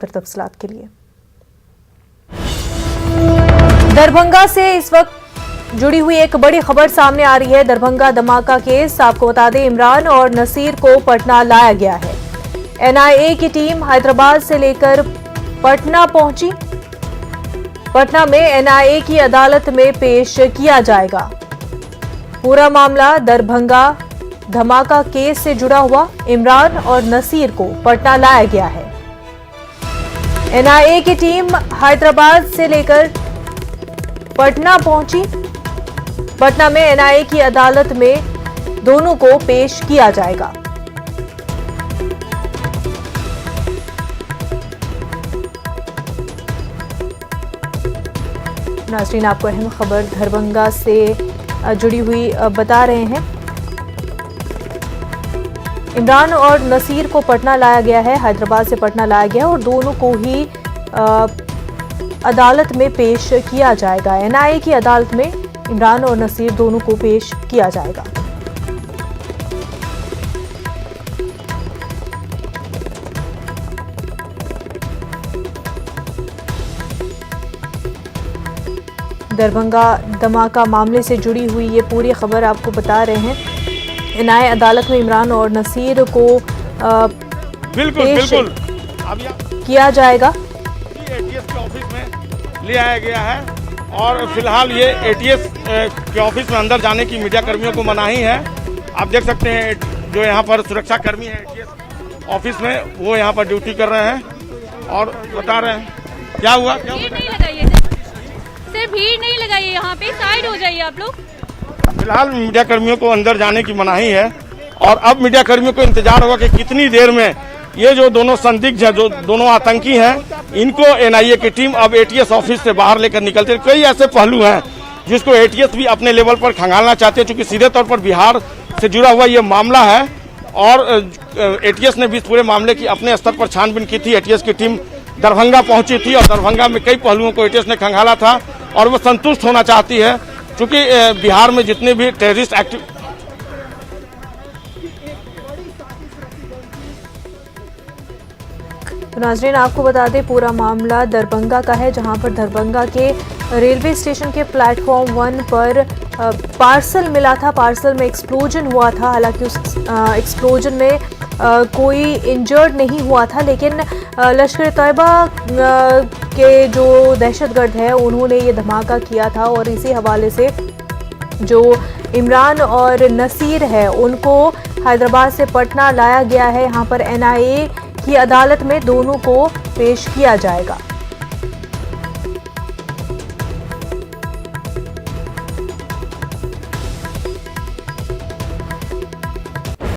फिर तफसीलात के लिए दरभंगा से इस वक्त जुड़ी हुई एक बड़ी खबर सामने आ रही है। दरभंगा धमाका केस, आपको बता दें, इमरान और नसीर को पटना लाया गया है। एनआईए की टीम हैदराबाद से लेकर पटना पहुंची। पटना में एनआईए की अदालत में पेश किया जाएगा। पूरा मामला दरभंगा धमाका केस से जुड़ा हुआ। इमरान और नसीर को पटना लाया गया है। एनआईए की टीम हैदराबाद से लेकर पटना पहुंची। पटना में एनआईए की अदालत में दोनों को पेश किया जाएगा। नाज़रीन, आपको अहम खबर दरभंगा से जुड़ी हुई बता रहे हैं। इमरान और नसीर को पटना लाया गया है, हैदराबाद से पटना लाया गया है और दोनों को ही अदालत में पेश किया जाएगा। एनआईए की अदालत में इमरान और नसीर दोनों को पेश किया जाएगा। दरभंगा धमाका मामले से जुड़ी हुई ये पूरी खबर आपको बता रहे हैं। एनआईए अदालत में इमरान और नसीर को पेश किया जाएगा। एटीएस के ऑफिस में ले आया गया है और फिलहाल ये एटीएस के ऑफिस में अंदर जाने की मीडिया कर्मियों को मनाही है। आप देख सकते हैं जो यहाँ पर सुरक्षा कर्मी है एटीएस ऑफिस में, वो यहाँ पर ड्यूटी कर रहे हैं और बता रहे हैं क्या हुआ। भीड़ नहीं लगाइए सर, भीड़ नहीं लगाइए, यहाँ पे साइड हो जाइए आप लोग। फिलहाल मीडिया कर्मियों को अंदर जाने की मनाही है और अब मीडिया कर्मियों को इंतजार होगा कि कितनी देर में ये जो दोनों संदिग्ध हैं, जो दोनों आतंकी हैं, इनको एनआईए की टीम अब एटीएस ऑफिस से बाहर लेकर निकलते हैं। कई ऐसे पहलू हैं जिसको एटीएस भी अपने लेवल पर खंगालना चाहते हैं, क्योंकि सीधे तौर पर बिहार से जुड़ा हुआ ये मामला है और एटीएस ने भी इस पूरे मामले की अपने स्तर पर छानबीन की थी। एटीएस की टीम दरभंगा पहुंची थी और दरभंगा में कई पहलुओं को एटीएस ने खंगाला था और वो संतुष्ट होना चाहती है, क्योंकि बिहार में जितने भी टेररिस्ट एक्टिव नाज़रीन, आपको बता दें पूरा मामला दरभंगा का है, जहां पर दरभंगा के रेलवे स्टेशन के प्लेटफॉर्म 1 पर पार्सल मिला था। पार्सल में एक्सप्लोजन हुआ था। हालांकि उस एक्सप्लोजन में कोई इंजर्ड नहीं हुआ था, लेकिन लश्कर तैयबा के जो दहशतगर्द है उन्होंने ये धमाका किया था और इसी हवाले से जो इमरान और नसीर है उनको हैदराबाद से पटना लाया गया है। यहाँ पर एनआईए की अदालत में दोनों को पेश किया जाएगा।